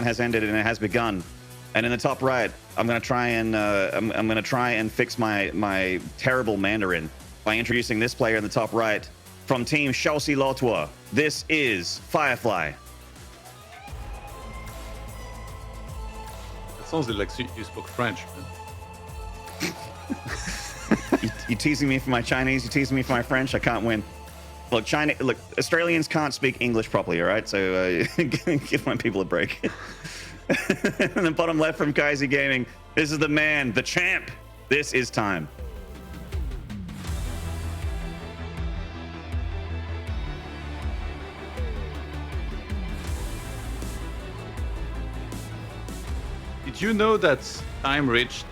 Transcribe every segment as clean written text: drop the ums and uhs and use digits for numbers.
has ended and it has begun. And in the top right, I'm gonna try and fix my terrible Mandarin by introducing this player in the top right from Team Chelsea Lotois. This is Firefly. That sounds like you spoke French, man. You teasing me for my Chinese? You teasing me for my French? I can't win. Look, Australians can't speak English properly, all right? So give my people a break. And the bottom left from Kaiser Gaming, this is the man, the champ. This is time. Did you know that Time reached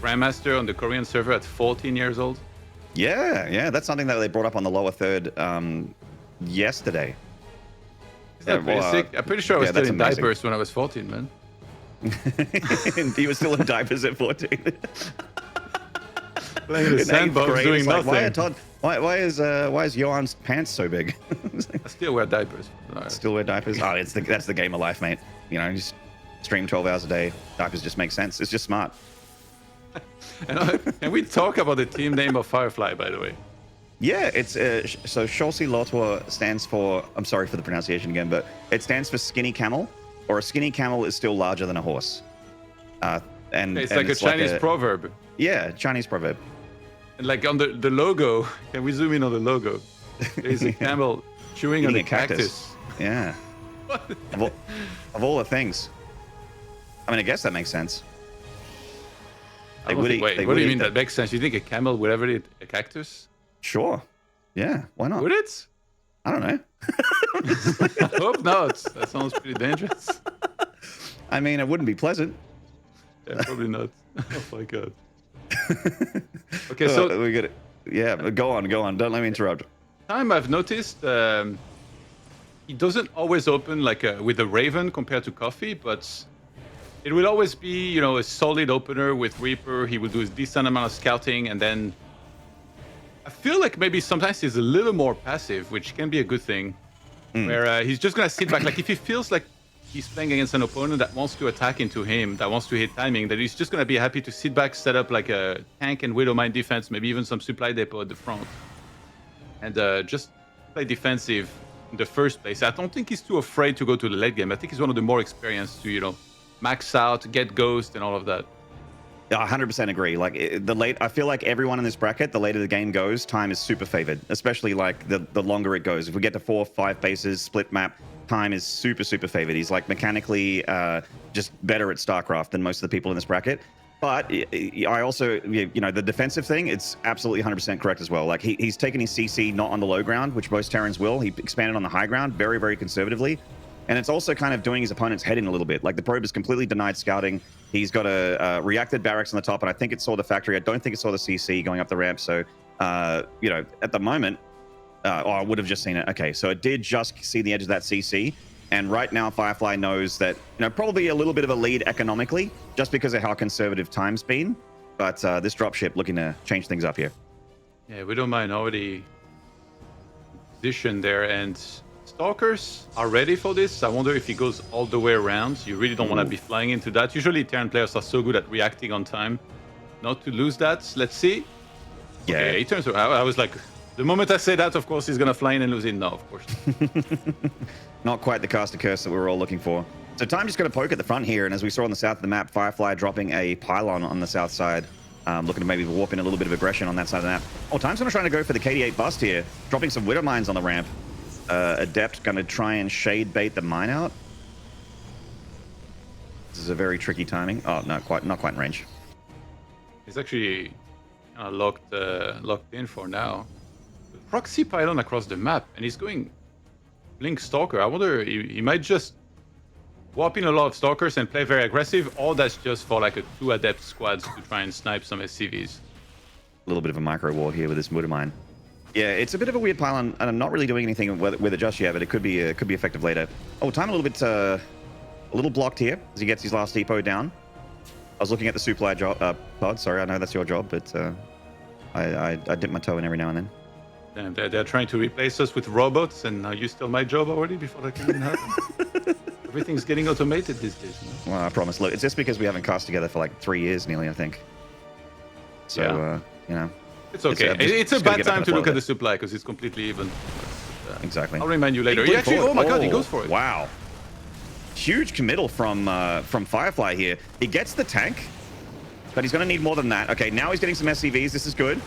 Grandmaster on the Korean server at 14 years old? Yeah, that's something that they brought up on the lower third yesterday. Is that pretty sick? I'm pretty sure I was still in diapers when I was 14, man. He was still in diapers at 14. Playing in the sandbox, doing nothing. Why is Johan's pants so big? I still wear diapers. Still wear diapers? Oh, that's the game of life, mate. You know, you just stream 12 hours a day. Diapers just make sense. It's just smart. Can we talk about the team name of Firefly, by the way? Yeah, it's so Chelsea Lotois stands for, I'm sorry for the pronunciation again, but it stands for skinny camel, or a skinny camel is still larger than a horse. It's like a Chinese proverb. Yeah, Chinese proverb. And like on the logo, can we zoom in on the logo? There's a camel chewing on a cactus. Yeah. of all the things. I mean, I guess that makes sense. Wait, what do you mean that makes sense? You think a camel would ever eat a cactus? Sure. Yeah, why not? Would it? I don't know. I hope not. That sounds pretty dangerous. I mean, it wouldn't be pleasant. Yeah, probably not. Oh my god. Okay, so we got it. Yeah, go on. Don't let me interrupt. Time I've noticed, he doesn't always open like with a Raven compared to Coffee, but it will always be, you know, a solid opener with Reaper. He will do a decent amount of scouting, and then I feel like maybe sometimes he's a little more passive, which can be a good thing. Where he's just gonna sit back. Like if he feels like he's playing against an opponent that wants to attack into him, that wants to hit timing, that he's just gonna be happy to sit back, set up like a tank and Widowmine defense, maybe even some supply depot at the front, and just play defensive in the first place. I don't think he's too afraid to go to the late game. I think he's one of the more experienced to, you know, max out, get ghost, and all of that. I 100% agree. Like I feel like everyone in this bracket, the later the game goes, Time is super favored, especially like the longer it goes. If we get to 4 or 5 bases, split map, Time is super favored. He's like mechanically just better at StarCraft than most of the people in this bracket. But I also, you know, the defensive thing, it's absolutely 100% correct as well. Like he's taken his CC not on the low ground, which most Terrans will. He expanded on the high ground very conservatively. And it's also kind of doing his opponent's head in a little bit. Like the probe is completely denied scouting. He's got a reacted barracks on the top, and I think it saw the factory. I don't think it saw the CC going up the ramp. So, you know, at the moment, I would have just seen it. Okay, so it did just see the edge of that CC. And right now, Firefly knows that, you know, probably a little bit of a lead economically, just because of how conservative Time's been. But this dropship looking to change things up here. Yeah, Widowmine already positioned there, and Stalkers are ready for this. I wonder if he goes all the way around. You really don't want to be flying into that. Usually Terran players are so good at reacting on time not to lose that. Let's see. Yeah. Okay, he turns around. I was like, the moment I say that, of course, he's going to fly in and lose it. No, of course. Not quite the caster curse that we were all looking for. So Time just going to poke at the front here. And as we saw on the south of the map, Firefly dropping a pylon on the south side. Looking to maybe warp in a little bit of aggression on that side of the map. Oh, Time's going to try to go for the KD8 bust here. Dropping some Widow Mines on the ramp. Adept going to try and shade bait the mine out. This is a very tricky timing. Oh, no, not quite in range. He's actually locked in for now. Proxy pylon across the map, and he's going Blink Stalker. I wonder, he might just warp in a lot of Stalkers and play very aggressive, or that's just for like a 2 Adept squads to try and snipe some SCVs. A little bit of a micro war here with this Widow Mine. Yeah, it's a bit of a weird pylon, and I'm not really doing anything with it just yet, but it could be effective later. Oh, Time a little bit, a little blocked here as he gets his last depot down. I was looking at the supply pod. Sorry, I know that's your job, but I dip my toe in every now and then. And they're trying to replace us with robots, and now you stole my job already before that can even happen. Everything's getting automated these days. Well, I promise. Look, it's just because we haven't cast together for like 3 years nearly, I think. So, you know. It's okay. It's a bad time to look at the supply because it's completely even. Exactly. I'll remind you later. He actually, oh my god, he goes for it. Wow. Huge committal from Firefly here. He gets the tank, but he's going to need more than that. Okay, now he's getting some SCVs. This is good.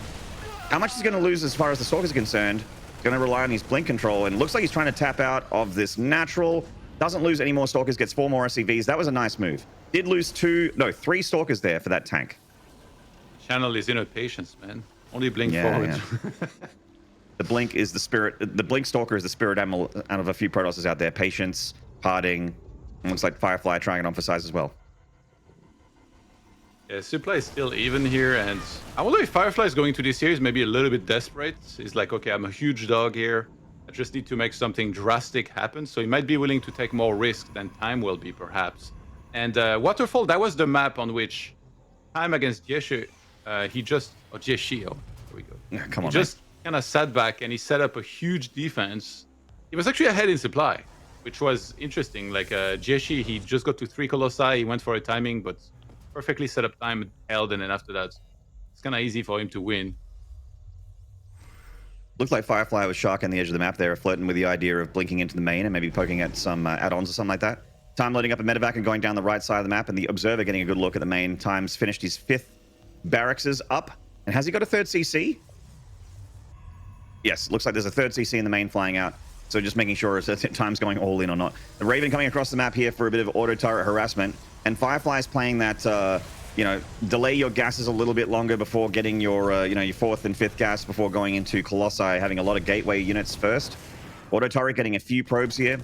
How much is he going to lose as far as the Stalker is concerned? He's going to rely on his blink control, and it looks like he's trying to tap out of this natural. Doesn't lose any more Stalkers, gets 4 more SCVs. That was a nice move. Did lose 3 Stalkers there for that tank. Channel is inner patience, man. Only blink forward. Yeah. The blink is the spirit. The blink Stalker is the spirit animal out of a few Protosses out there. Patience, parting. Looks like Firefly trying to emphasize as well. Yeah, supply is still even here, and I wonder if Firefly is going to this series maybe a little bit desperate. He's like, okay, I'm a huge dog here. I just need to make something drastic happen. So he might be willing to take more risk than Time will be, perhaps. And Waterfall, that was the map on which Time against Jieshi, Jieshi, there we go. Yeah, come on, he just kind of sat back and he set up a huge defense. He was actually ahead in supply, which was interesting. Like Jieshi, he just got to 3 Colossi. He went for a timing, but perfectly set up time, held, and then after that, it's kind of easy for him to win. Looks like Firefly was shark on the edge of the map there, flirting with the idea of blinking into the main and maybe poking at some add-ons or something like that. Time loading up a medevac and going down the right side of the map, and the Observer getting a good look at the main. Time's finished his 5th barracks up. And has he got a 3rd CC? Yes, looks like there's a 3rd CC in the main flying out. So just making sure if Time's going all in or not. The Raven coming across the map here for a bit of auto turret harassment. And Firefly's playing that, you know, delay your gases a little bit longer before getting your, you know, your 4th and 5th gas before going into Colossi, having a lot of gateway units first. Auto turret getting a few probes here.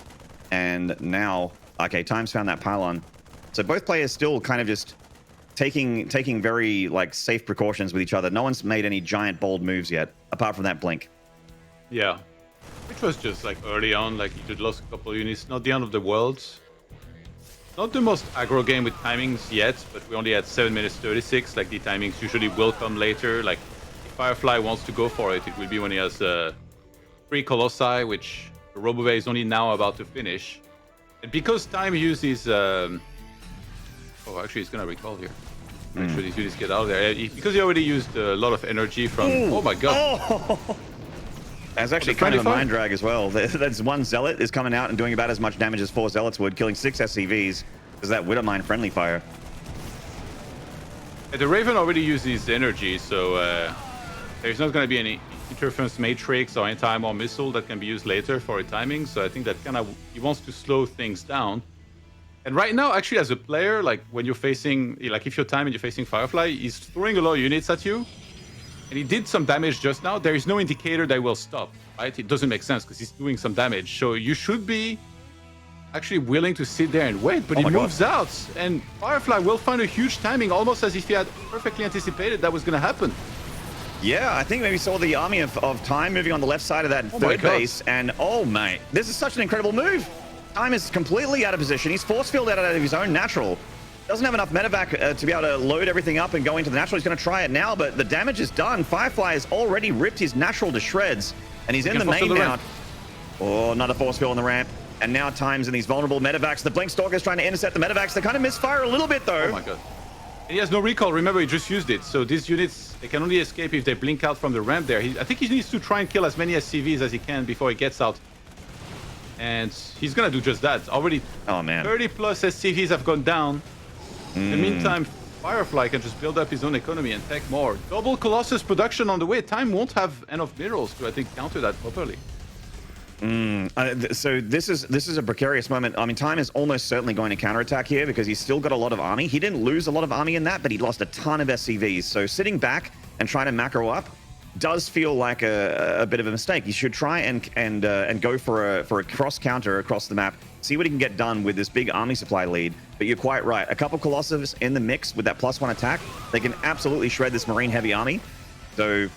And now, okay, Time's found that pylon. So both players still kind of just taking very, like, safe precautions with each other. No one's made any giant, bold moves yet, apart from that blink. Yeah. Which was just, like, early on, like, you just lost a couple of units. Not the end of the world. Not the most aggro game with timings yet, but we only had 7 minutes 36. Like, the timings usually will come later. Like, if Firefly wants to go for it, it will be when he has 3 Colossi, which the Robobay is only now about to finish. And because Time uses... oh, actually, he's going to recall here. Make sure these units get out of there. Because he already used a lot of energy from... Ooh. Oh, my God. Oh. That's actually kind of a mind drag as well. That's 1 Zealot is coming out and doing about as much damage as 4 Zealots would, killing 6 SCVs. Because that Widowmine friendly fire. The Raven already uses energy, so there's not going to be any interference matrix or anti-armor missile that can be used later for a timing. So I think that kind of he wants to slow things down. And right now, actually, as a player, like when you're facing, like if you're Time and you're facing Firefly, he's throwing a lot of units at you. And he did some damage just now. There is no indicator that will stop, right? It doesn't make sense because he's doing some damage. So you should be actually willing to sit there and wait, but he moves out. And Firefly will find a huge timing, almost as if he had perfectly anticipated that was going to happen. Yeah, I think maybe saw the army of Time moving on the left side of that 3rd base. And, oh, mate, this is such an incredible move. Time is completely out of position. He's force fielded out of his own natural. Doesn't have enough medevac to be able to load everything up and go into the natural. He's going to try it now, but the damage is done. Firefly has already ripped his natural to shreds, and he's in the main now. Oh, another force field on the ramp. And now Time's in these vulnerable medevacs. The Blink Stalker's trying to intercept the medevacs. They kind of misfire a little bit, though. Oh, my God. And he has no recall. Remember, he just used it. So these units, they can only escape if they blink out from the ramp there. I think he needs to try and kill as many SCVs as he can before he gets out. And he's going to do just that. Already 30 plus SCVs have gone down. In the meantime, Firefly can just build up his own economy and take more. Double Colossus production on the way. Time won't have enough minerals to, I think, counter that properly. So this is a precarious moment. I mean, Time is almost certainly going to counterattack here because he's still got a lot of army. He didn't lose a lot of army in that, but he lost a ton of SCVs. So sitting back and trying to macro up does feel like a bit of a mistake. You should try and go for a cross counter across the map. See what he can get done with this big army supply lead. But you're quite right. A couple Colossus in the mix with that +1 attack, they can absolutely shred this Marine heavy army. So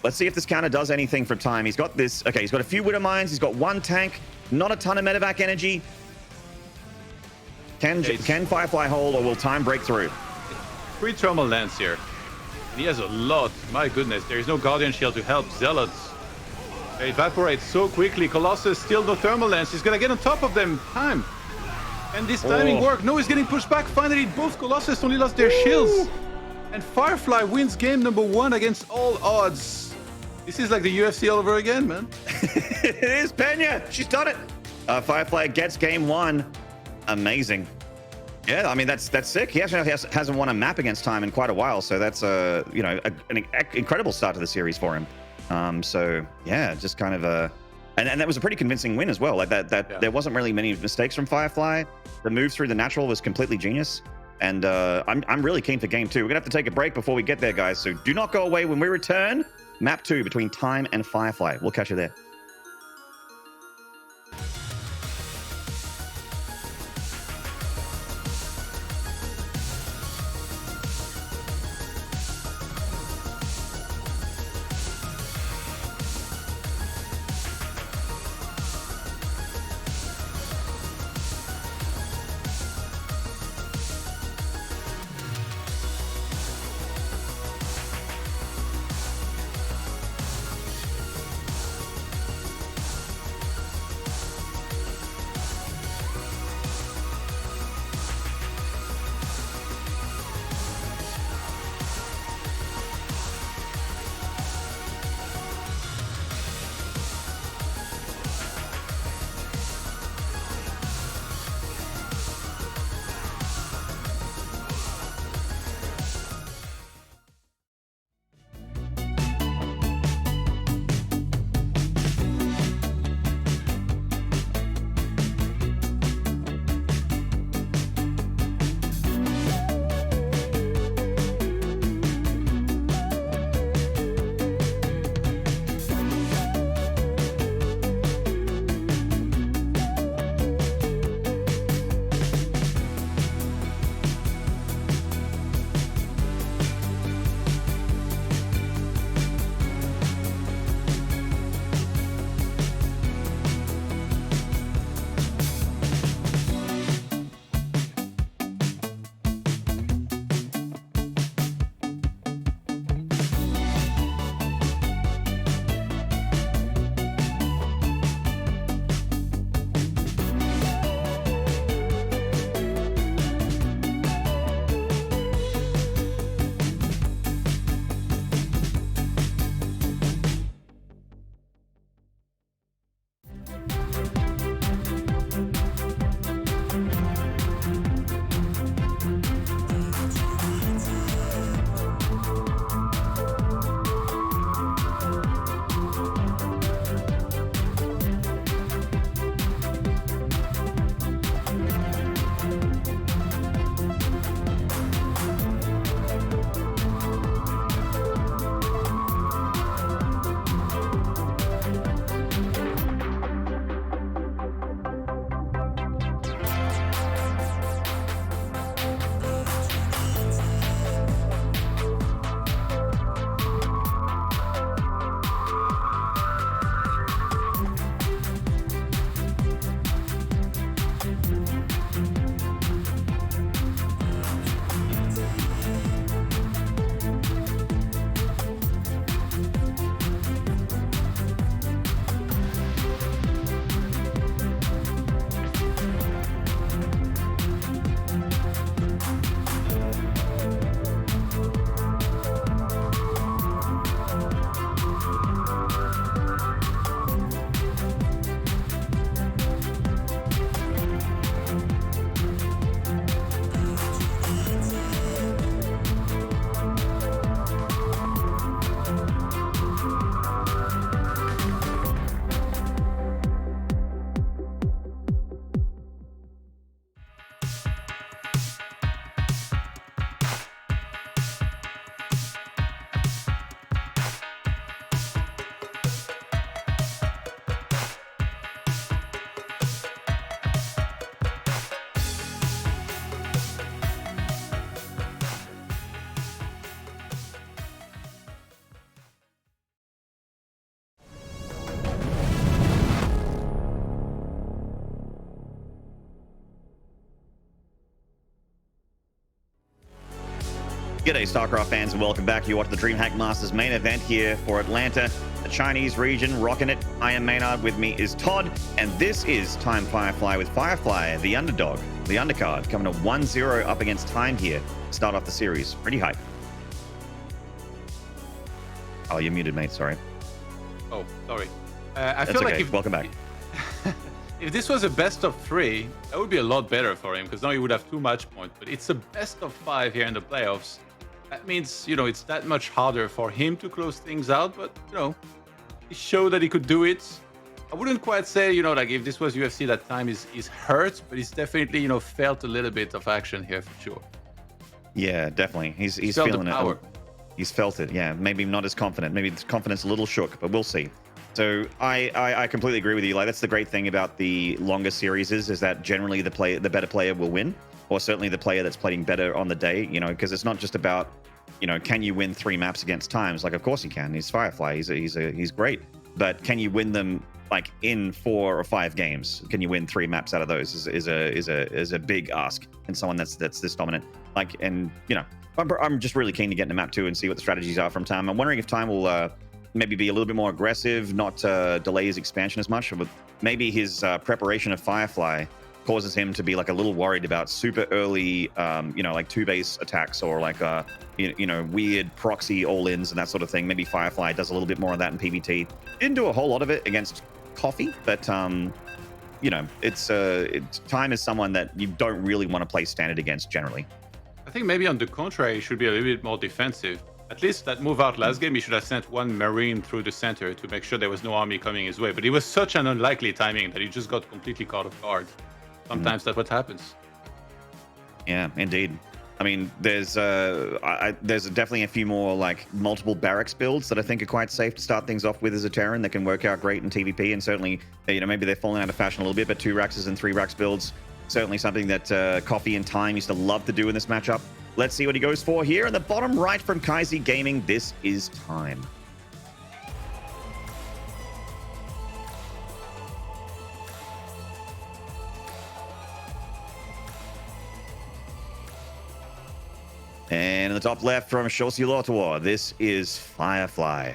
let's see if this counter does anything for Time. He's got this. Okay, he's got a few Widow Mines. He's got 1 tank. Not a ton of medevac energy. Can Firefly hold, or will Time break through? 3 thermal lance here. And he has a lot. My goodness, there is no Guardian Shield to help Zealots. They evaporate so quickly. Colossus still no thermal lance. He's gonna get on top of them. Time. And this timing worked. No, he's getting pushed back. Finally, both Colossus only lost their shields. And Firefly wins game number 1 against all odds. This is like the UFC all over again, man. It is Pena. She's done it. Firefly gets game 1. Amazing. Yeah, I mean, that's sick. He actually hasn't won a map against Time in quite a while. So that's, you know, an incredible start to the series for him. So, yeah, just kind of And that was a pretty convincing win as well. Like there wasn't really many mistakes from Firefly. The move through the natural was completely genius. And I'm really keen for game 2. We're gonna have to take a break before we get there, guys. So do not go away. When we return, map 2 between Time and Firefly. We'll catch you there. G'day StarCraft fans and welcome back. You watch the DreamHack Masters main event here for Atlanta, the Chinese region, rocking it. I am Maynard, with me is Todd, and this is Time Firefly with Firefly, the underdog. the undercard, coming to 1-0 up against Time here. Start off the series. Pretty hype. Oh, you're muted, mate. Sorry. Oh, sorry. I That's feel like okay. if Welcome back. if this was a best of 3, that would be a lot better for him because now he would have 2 match points. But it's a best of 5 here in the playoffs. That means, it's that much harder for him to close things out. But, he showed that he could do it. I wouldn't quite say, like if this was UFC, that Time is hurt, but he's definitely, felt a little bit of action here for sure. Yeah, definitely. He's felt feeling the power. it. He's felt it. Yeah, maybe not as confident. Maybe the confidence a little shook, but we'll see. So I completely agree with you. Like that's the great thing about the longer series is that generally the better player will win, or certainly the player that's playing better on the day. Because it's not just about can you win 3 maps against Times? Like of course he can. He's Firefly. He's great. But can you win them like in 4 or 5 games? Can you win 3 maps out of those? Is a big ask, and someone that's this dominant. Like I'm just really keen to get into map 2 and see what the strategies are from Time. I'm wondering if Time will maybe be a little bit more aggressive, not delay his expansion as much. But maybe his preparation of Firefly causes him to be like a little worried about super early, like 2-base attacks or like weird proxy all-ins and that sort of thing. Maybe Firefly does a little bit more of that in PvT. Didn't do a whole lot of it against Coffee, but it's Time is someone that you don't really want to play standard against generally. I think maybe on the contrary, he should be a little bit more defensive. At least that move out last game, he should have sent 1 Marine through the center to make sure there was no army coming his way. But it was such an unlikely timing that he just got completely caught off guard. Sometimes that's what happens. Yeah, indeed. I mean, there's definitely a few more like multiple barracks builds that I think are quite safe to start things off with as a Terran that can work out great in TvP, and certainly maybe they're falling out of fashion a little bit, but 2 Raxes and 3 Rax builds certainly something that Coffee and Time used to love to do in this matchup. Let's see what he goes for here. In the bottom right from Kaizi Gaming, this is Time. And in the top left from Chaussee Lotoir, this is Firefly.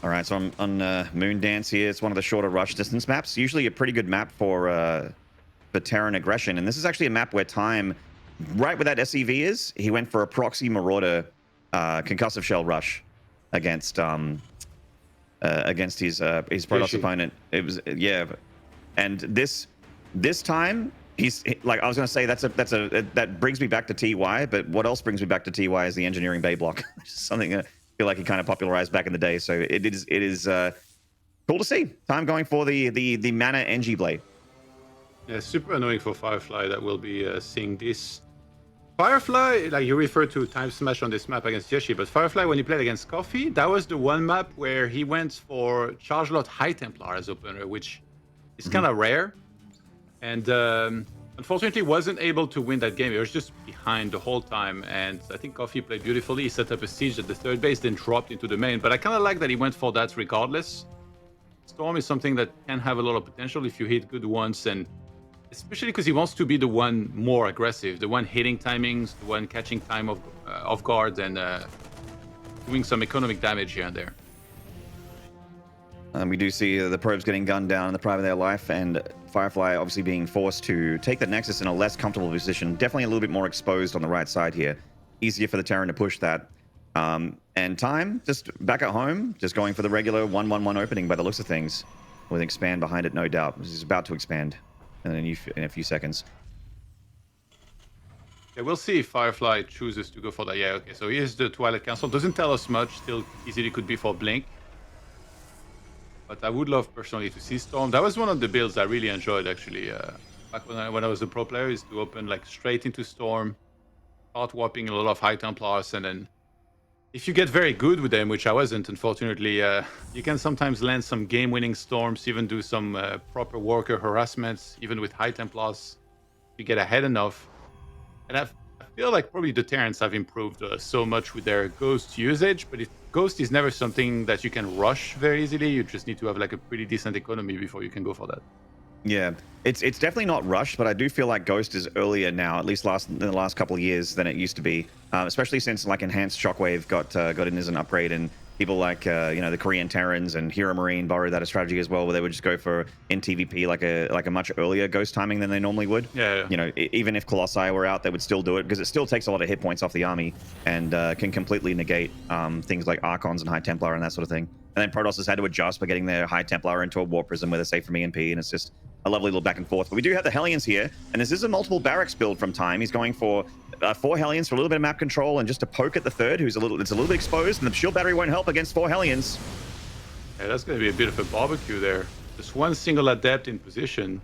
All right, so I'm on Moon Dance here. It's one of the shorter rush distance maps. Usually a pretty good map for Terran aggression. And this is actually a map where Time, right where that SEV is, he went for a proxy Marauder concussive shell rush against his Protoss opponent. It was and this time he's like, I was going to say that brings me back to TY, but what else brings me back to TY is the engineering bay block, which is something I feel like he kind of popularized back in the day. So it is cool to see Time going for the mana NG blade. Yeah, super annoying for Firefly that we'll be seeing this. Firefly, like you referred to Time Smash on this map against Yoshi, but Firefly, when he played against Coffee, that was the one map where he went for Charge Lot High Templar as opener, which is kind of rare. And unfortunately, wasn't able to win that game. He was just behind the whole time. And I think Coffee played beautifully. He set up a siege at the 3rd base, then dropped into the main. But I kind of like that he went for that regardless. Storm is something that can have a lot of potential if you hit good ones, and especially because he wants to be the one more aggressive, the one hitting timings, the one catching time off guard, and doing some economic damage here and there. We do see the probes getting gunned down in the prime of their life, and Firefly obviously being forced to take the Nexus in a less comfortable position. Definitely a little bit more exposed on the right side here. Easier for the Terran to push that. And Time, just back at home, just going for the regular 1-1-1 opening by the looks of things, with an expand behind it, no doubt. He's about to expand in a few seconds. Yeah, we'll see if Firefly chooses to go for that. Yeah, okay, so here's the Twilight Council. Doesn't tell us much, still easily could be for Blink. But I would love personally to see Storm. That was one of the builds I really enjoyed actually. Back when I was a pro player, is to open like straight into Storm, start warping a lot of High Templars, and then if you get very good with them, which I wasn't, unfortunately, you can sometimes land some game-winning Storms, even do some proper worker harassments, even with High Templars, if you get ahead enough. And I feel like probably the Terrans have improved so much with their Ghost usage, but Ghost is never something that you can rush very easily. You just need to have like a pretty decent economy before you can go for that. Yeah, it's definitely not rushed, but I do feel like Ghost is earlier now, at least in the last couple of years than it used to be. Especially since like Enhanced Shockwave got in as an upgrade, and people like the Korean Terrans and Hero Marine borrowed that strategy as well, where they would just go for in TVP like a much earlier Ghost timing than they normally would. Yeah. Even if Colossi were out, they would still do it because it still takes a lot of hit points off the army and can completely negate things like Archons and High Templar and that sort of thing. And then Protoss has had to adjust by getting their High Templar into a War Prism where they're safe from EMP, and it's just a lovely little back and forth. But we do have the Hellions here, and this is a multiple barracks build from Time. He's going for 4 Hellions for a little bit of map control and just to poke at the third, it's a little bit exposed, and the shield battery won't help against 4 Hellions. Yeah, that's going to be a bit of a barbecue there. Just one single adept in position,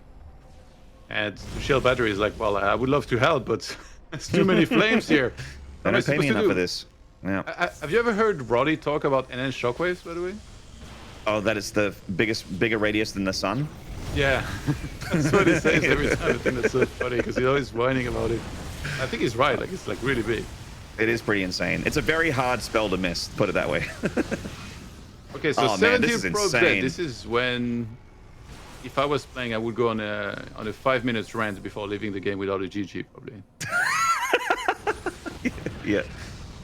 and the shield battery is like, well, I would love to help, but there's too many flames here. They don't pay me enough for this. Yeah. Have you ever heard Roddy talk about enhanced shockwaves, by the way? Oh, that it's the bigger radius than the sun? Yeah, that's what he says every time. I think that's so funny because he's always whining about it. I think he's right. Like, it's like really big. It is pretty insane. It's a very hard spell to miss, put it that way. Okay, so 17 probes dead. Insane. This is when, if I was playing, I would go on a 5 minutes rant before leaving the game without a GG probably. Yeah,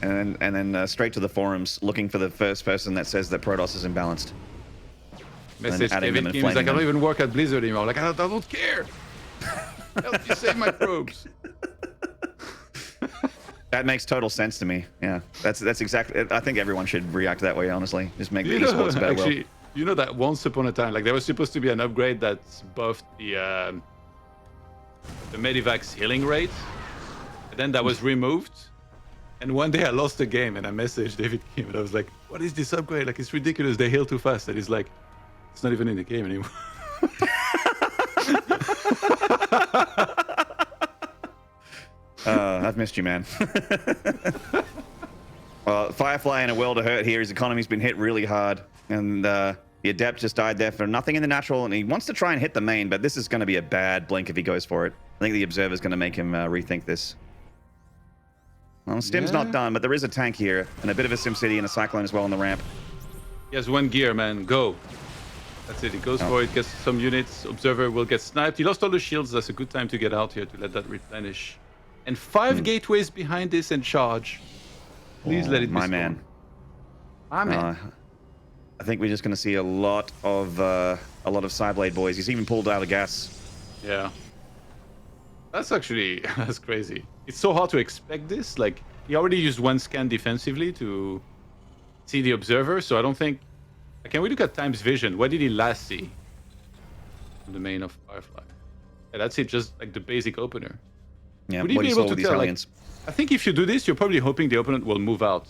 and then straight to the forums looking for the first person that says that Protoss is imbalanced. Message David Kim is like, I don't even work at Blizzard anymore. I'm like, I don't care. Help you save my probes. That makes total sense to me. Yeah, that's exactly. I think everyone should react that way. Honestly, just make the esports better. Actually, you know that once upon a time, like there was supposed to be an upgrade that buffed the Medivac's healing rate, and then that was removed. And one day I lost the game, and I messaged David Kim, and I was like, "What is this upgrade? Like, it's ridiculous. They heal too fast." And he's like, "It's not even in the game anymore." I've missed you, man. Well, Firefly in a world of hurt here. His economy's been hit really hard, and the Adept just died there for nothing in the natural, and he wants to try and hit the main, but this is going to be a bad blink if he goes for it. I think the Observer's going to make him rethink this. Well, Stim's not done, but there is a tank here, and a bit of a SimCity and a Cyclone as well on the ramp. He has one gear, man. Go. That's it. He goes for it, gets some units. Observer will get sniped. He lost all the shields. That's a good time to get out here to let that replenish. And 5 gateways behind this and charge. Please let it be my strong. man. My man. I think we're just going to see a lot of Cyblade boys. He's even pulled out of gas. Yeah. That's crazy. It's so hard to expect this. Like, he already used one scan defensively to see the Observer, so I don't think... Can we look at Time's vision? What did he last see? On the main of Firefly. Yeah, that's it, just like the basic opener. Yeah, would he be able to tell? Like, aliens. I think if you do this, you're probably hoping the opponent will move out.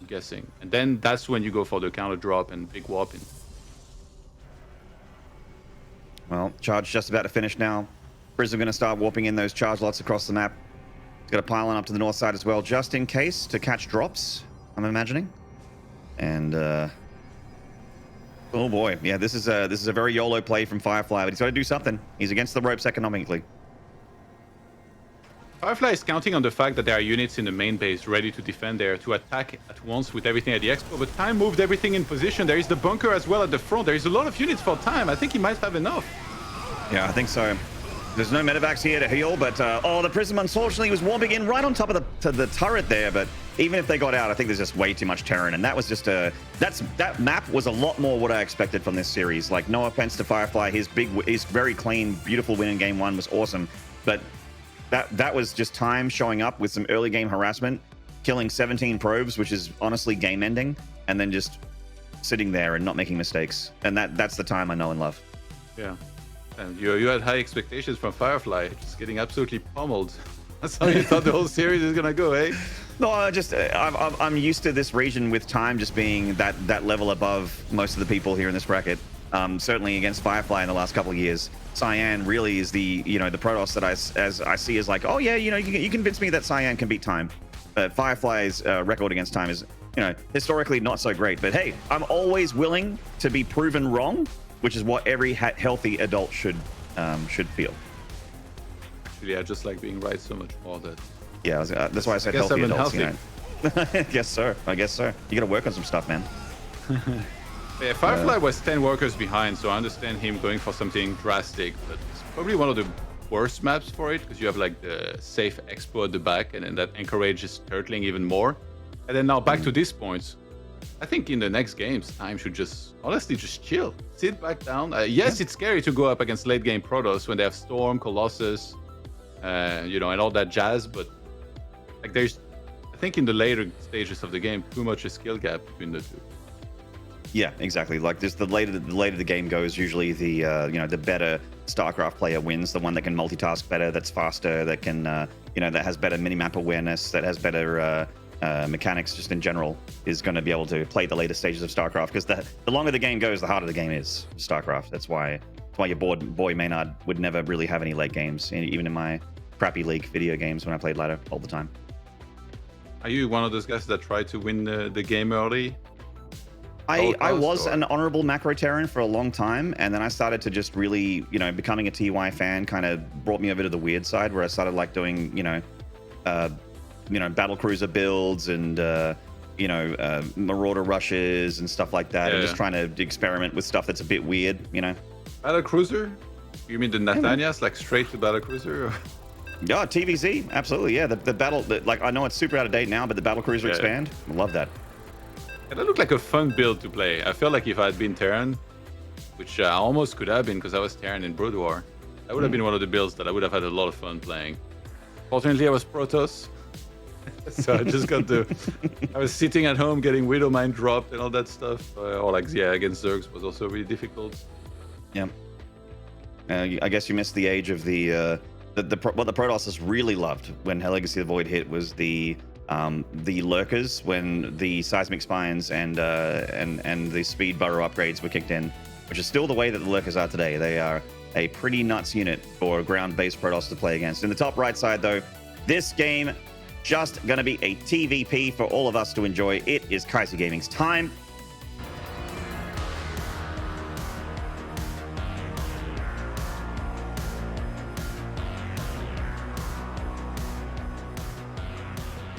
I'm guessing. And then that's when you go for the counter drop and big warping. Well, charge just about to finish now. Prism going to start warping in those charge lots across the map. He's got a pylon up to the north side as well, just in case to catch drops, I'm imagining. And oh boy, yeah, this is a very YOLO play from Firefly, but he's got to do something. He's against the ropes economically. Firefly is counting on the fact that there are units in the main base ready to defend there, to attack at once with everything at the expo, but Time moved everything in position. There is the bunker as well at the front. There is a lot of units for Time. I think he might have enough. Yeah, I think so. There's no medevacs here to heal, but the Prism unfortunately was warping in right on top of the turret there, but even if they got out, I think there's just way too much Terran, and that was just that map was a lot more what I expected from this series. Like, no offense to Firefly, his very clean, beautiful win in game 1 was awesome, but that was just Time showing up with some early game harassment, killing 17 probes, which is honestly game ending, and then just sitting there and not making mistakes. And that's the Time I know and love. Yeah. And you had high expectations from Firefly, just getting absolutely pummeled. That's how you thought the whole series is gonna go, eh? No, I'm used to this region with Time just being that level above most of the people here in this bracket. Certainly against Firefly in the last couple of years. Cyan really is the Protoss that I see as like, oh yeah, you convinced me that Cyan can beat Time. But Firefly's record against Time is, historically not so great. But hey, I'm always willing to be proven wrong, which is what every healthy adult should feel. Actually, I just like being right so much more that. Yeah, that's why I said healthy adults. I guess so. You got to work on some stuff, man. Yeah, Firefly was 10 workers behind, so I understand him going for something drastic, but it's probably one of the worst maps for it because you have like the safe expo at the back, and then that encourages turtling even more. And then now back to this point, I think in the next games, Time should just honestly just chill, sit back down. Yes, it's scary to go up against late game Protoss when they have Storm, Colossus, you know, and all that jazz, but like there's, I think in the later stages of the game, too much a skill gap between the two. Yeah, exactly. Like just the later the game goes, usually the you know, the better StarCraft player wins, the one that can multitask better, that's faster, that can you know, that has better minimap awareness, that has better mechanics just in general, is going to be able to play the later stages of StarCraft, because the longer the game goes, the harder the game is, StarCraft. That's why your boy Maynard would never really have any late games, even in my crappy League video games when I played ladder all the time. Are you one of those guys that try to win the game early? I was an honorable macro Terran for a long time, and then I started to just really, you know, becoming a TY fan kind of brought me over to the weird side, where I started like doing, you know, battlecruiser builds and you know, marauder rushes and stuff like that, and just trying to experiment with stuff that's a bit weird, you know. Battlecruiser? You mean the Nathanias, like straight to battlecruiser? Yeah, TVZ, absolutely. Yeah, the battle, like I know it's super out of date now, but the battlecruiser expand, I love that. Yeah, that looked like a fun build to play. I felt like if I had been Terran, which I almost could have been because I was Terran in Brood War, that would have been one of the builds that I would have had a lot of fun playing. Fortunately, I was Protoss, so I just got to. I was sitting at home getting Widow Mine dropped and all that stuff. Or like, yeah, against Zergs was also really difficult. Yeah. I guess you missed the age of what the Protosses really loved when Legacy of the Void hit was the lurkers, when the seismic spines and the speed burrow upgrades were kicked in, which is still the way that the lurkers are today. They are a pretty nuts unit for ground-based Protoss to play against. In the top right side, though, this game just gonna be a TVP for all of us to enjoy. It is Kaiser Gaming's time.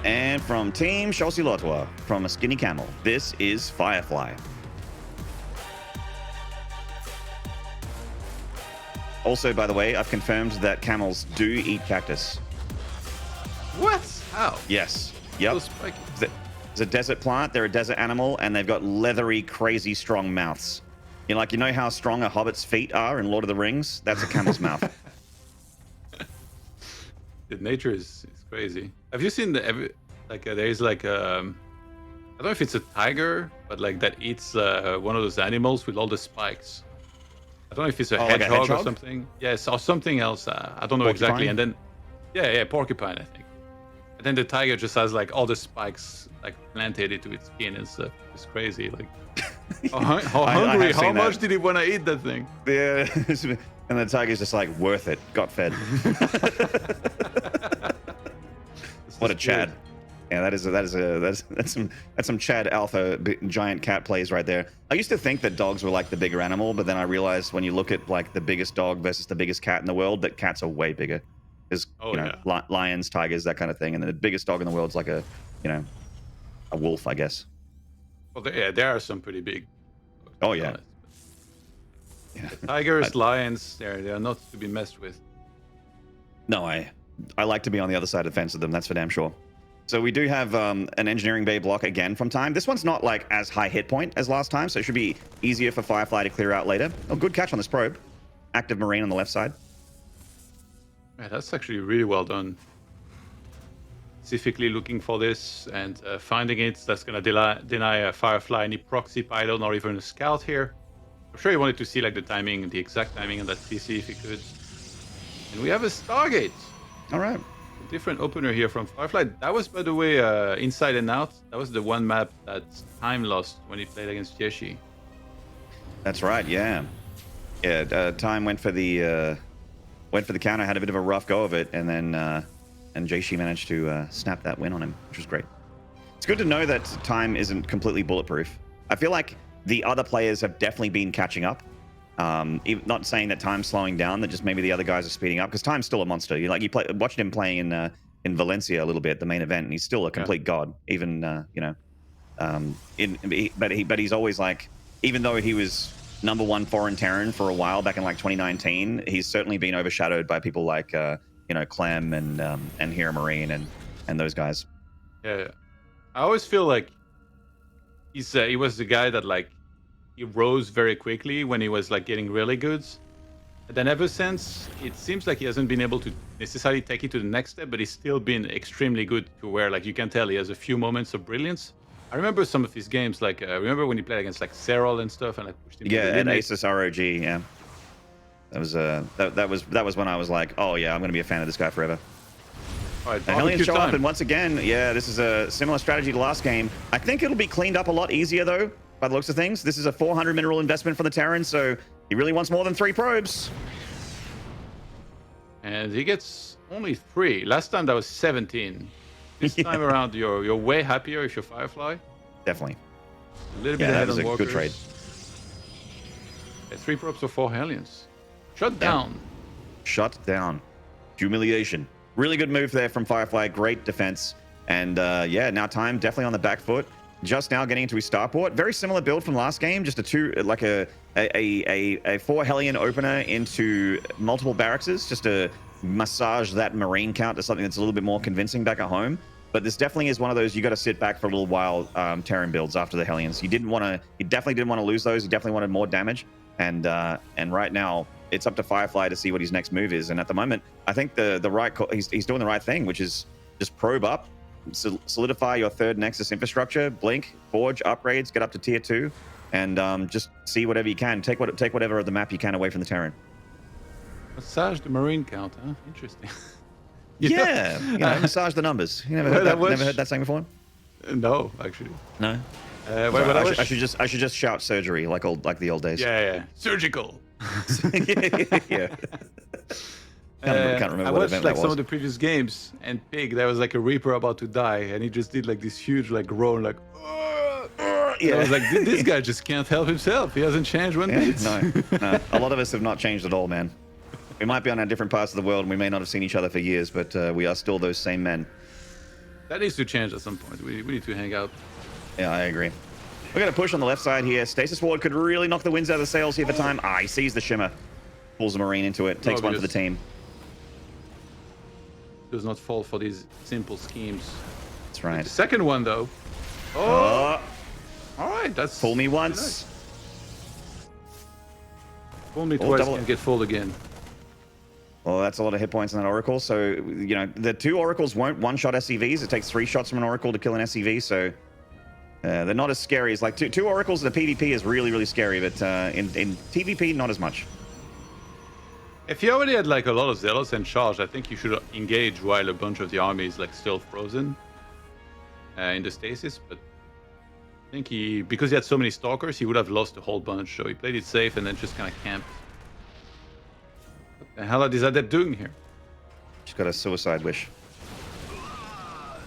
And from Team Chaussee-Lotois, from a skinny camel, this is Firefly. Also, by the way, I've confirmed that camels do eat cactus. What? How? Yes. Yep. So spiky. It's a desert plant. They're a desert animal, and they've got leathery, crazy strong mouths. You know how strong a hobbit's feet are in Lord of the Rings? That's a camel's mouth. Nature is crazy. Have you seen there is like I don't know if it's a tiger, but like that eats one of those animals with all the spikes. I don't know if it's a hedgehog, like a or something. Yes, or something else. I don't know exactly. And then, yeah, porcupine, I think. And then the tiger just has like all the spikes like planted into its skin and stuff. It's crazy. Like, how hungry? How much did he want to eat that thing? Yeah, and the tiger's just like, worth it. Got fed. What a Chad. Yeah, that's some Chad alpha giant cat plays right there. I used to think that dogs were like the bigger animal, but then I realized when you look at like the biggest dog versus the biggest cat in the world, that cats are way bigger. There's lions, tigers, that kind of thing, and the biggest dog in the world is like a wolf, I guess. Well, there are some pretty big. Oh yeah. Tigers, lions, they are not to be messed with. No, I like to be on the other side of the fence of them. That's for damn sure. So we do have an engineering bay block again from Time. This one's not like as high hit point as last time, so it should be easier for Firefly to clear out later. Oh, good catch on this probe. Active Marine on the left side. Yeah, that's actually really well done. Specifically looking for this and finding it. That's going to deny Firefly any proxy pylon or even a scout here. I'm sure he wanted to see like the exact timing on that PC if he could. And we have a Stargate. All right. A different opener here from Firefly. That was, by the way, Inside and Out. That was the one map that Time lost when he played against Yeshi. That's right. Yeah. Yeah. Time went for the counter, had a bit of a rough go of it, and then Yeshi managed to snap that win on him, which was great. It's good to know that Time isn't completely bulletproof. I feel like the other players have definitely been catching up. Not saying that Time's slowing down, that just maybe the other guys are speeding up, because Time's still a monster. Watched him playing in Valencia a little bit, the main event, and he's still a complete god. Even but he's always like even though he was #1 foreign Terran for a while back in like 2019, he's certainly been overshadowed by people like you know, Clem and Hero Marine and those guys. Yeah. I always feel like he was the guy that like he rose very quickly when he was like getting really good. And then ever since, it seems like he hasn't been able to necessarily take it to the next step, but he's still been extremely good to where like you can tell he has a few moments of brilliance. I remember some of his games, like remember when he played against like Serral and stuff, and like pushed him to the Yeah, and limit? Asus ROG, yeah. That was that was when I was like, oh yeah, I'm gonna be a fan of this guy forever. All right, And Hellions barbecue show up, time. and once again, yeah, this is a similar strategy to last game. I think it'll be cleaned up a lot easier though, by the looks of things. This is a 400 mineral investment for the Terran, so he really wants more than 3 probes. And he gets only 3. Last time that was 17. This Yeah. time around, you're way happier if you're Firefly. Definitely. A little bit Yeah, that ahead was on a Walkers. good trade. 3 probes or 4 Hellions. Shut down. Shut down. Humiliation. Really good move there from Firefly. Great defense. And yeah, now Time definitely on the back foot. Just now getting into his starport. Very similar build from last game. Just a 4 Hellion opener into multiple barracks, just to massage that Marine count to something that's a little bit more convincing back at home. But this definitely is one of those you got to sit back for a little while. Terran builds after the Hellions. You definitely didn't want to lose those. You definitely wanted more damage. And right now it's up to Firefly to see what his next move is. And at the moment, I think he's doing the right thing, which is just probe up, solidify your 3rd Nexus infrastructure, blink, forge, upgrades, get up to tier 2, and just see whatever you can. Take whatever of the map you can away from the Terran. Massage the Marine count, huh? Interesting. Yeah, you know, massage the numbers. You never heard that? Never heard that saying before? No, actually. No. I should just shout surgery like the old days. Yeah. Surgical. Yeah. Can't remember I what watched event like that some was. of the previous games, and Pig, there was like a Reaper about to die, and he just did like this huge like groan, like. Yeah. I was like, this guy just can't help himself. He hasn't changed one bit. No. A lot of us have not changed at all, man. We might be on our different parts of the world, and we may not have seen each other for years, but we are still those same men. That needs to change at some point. We need to hang out. Yeah, I agree. We're going to push on the left side here. Stasis Ward could really knock the winds out of the sails here for Time. He sees the Shimmer. Pulls the Marine into it. Takes one for the team. Does not fall for these simple schemes. That's right. The second one, though. Oh! All right, that's... Fool me once. Nice. Fool me twice, can get fooled again. Well, that's a lot of hit points on that Oracle. So, you know, the 2 Oracles won't one-shot SCVs. It takes 3 shots from an Oracle to kill an SCV, so... they're not as scary as like two Oracles in the PvP is really, really scary, but in TvP, not as much. If you already had like a lot of Zealots and charge, I think you should engage while a bunch of the army is like still frozen in the stasis. But I think because he had so many Stalkers, he would have lost a whole bunch. So he played it safe and then just kind of camped. What the hell are these Adept doing here? Just got a suicide wish.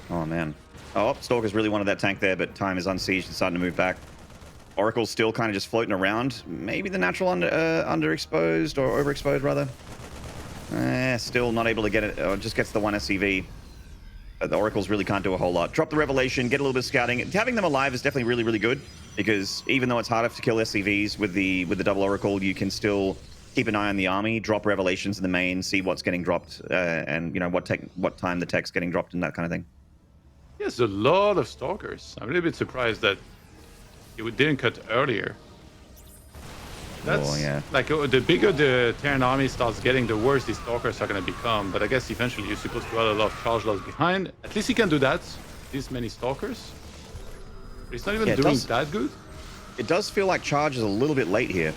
Oh, man. Oh, Stalkers really wanted that tank there, but Time is unsieged and starting to move back. Oracle's still kind of just floating around. Maybe the natural underexposed or overexposed, rather. Still not able to get it. Just gets the 1 SCV. The Oracles really can't do a whole lot. Drop the Revelation, get a little bit of scouting. Having them alive is definitely really, really good, because even though it's harder to kill SCVs with the double Oracle, you can still keep an eye on the army, drop Revelations in the main, see what's getting dropped, and you know what time the tech's getting dropped and that kind of thing. There's a lot of Stalkers. I'm a little bit surprised that it didn't cut earlier. That's like the bigger the Terran army starts getting, the worse these Stalkers are going to become. But I guess eventually you're supposed to add a lot of charge loss behind. At least he can do that. This many Stalkers. But he's not even doing that good. It does feel like charge is a little bit late here.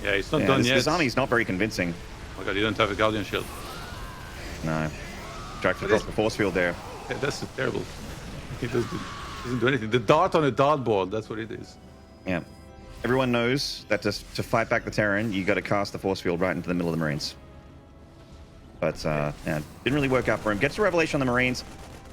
Yeah, he's not done yet. This army's not very convincing. Oh my god, you don't have a Guardian Shield. No. Dragged across the force field there. Yeah, that's terrible. He doesn't do anything. The dart on a dartboard, that's what it is. Yeah. Everyone knows that to fight back the Terran, you got to cast the force field right into the middle of the Marines. But yeah, didn't really work out for him. Gets a Revelation on the Marines,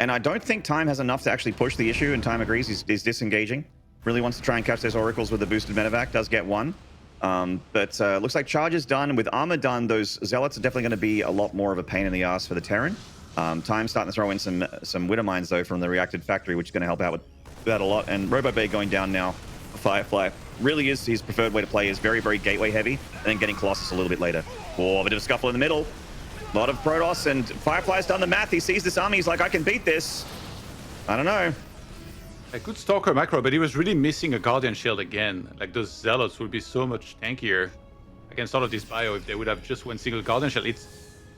and I don't think Time has enough to actually push the issue, and Time agrees. He's disengaging. Really wants to try and catch those Oracles with the boosted medevac. Does get one. But looks like charge is done. With armor done, those Zealots are definitely going to be a lot more of a pain in the ass for the Terran. Time's starting to throw in some Widow Mines, though, from the reacted factory, which is going to help out with that a lot. And Robo Bay going down now. Firefly. Really is his preferred way to play, is very, very gateway heavy, and then getting Colossus a little bit later. Oh, a bit of a scuffle in the middle. A lot of Protoss, and Firefly's done the math. He sees this army, he's like, I can beat this. I don't know. A good Stalker macro, but he was really missing a Guardian Shield again. Like, those Zealots would be so much tankier against all of this bio if they would have just one single Guardian Shield.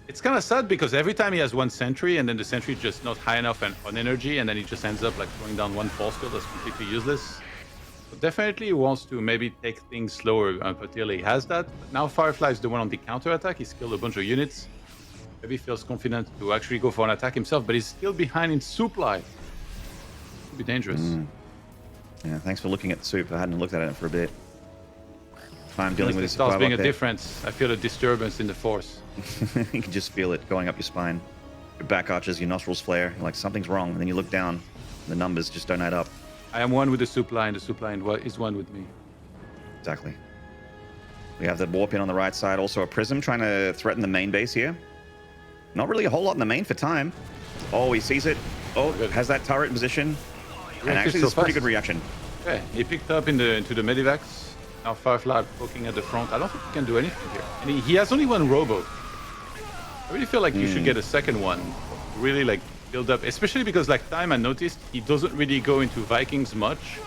It's kind of sad because every time he has one Sentry, and then the Sentry is just not high enough on energy, and then he just ends up like throwing down one Force Field that's completely useless. So definitely he wants to maybe take things slower until he has that. But now Firefly is the one on the counter attack. He's killed a bunch of units. Maybe feels confident to actually go for an attack himself, but he's still behind in supply. Could be dangerous. Yeah, thanks for looking at the soup. I hadn't looked at it for a bit. I'm dealing with this. Starts being a difference. I feel a disturbance in the force. You can just feel it going up your spine. Your back arches, your nostrils flare. You're like, something's wrong. And then you look down, the numbers just don't add up. I am one with the soup line. The soup line is one with me. Exactly. We have the warp in on the right side. Also a prism trying to threaten the main base here. Not really a whole lot in the main for time. Oh, he sees it. Oh, has that turret in position. And actually, it's a pretty good reaction. Okay, he picked up into the medivacs. Now Firefly poking at the front. I don't think he can do anything here. And he has only one robo. I really feel like you should get a second one. Really like build up, especially because like Time, I noticed he doesn't really go into Vikings much.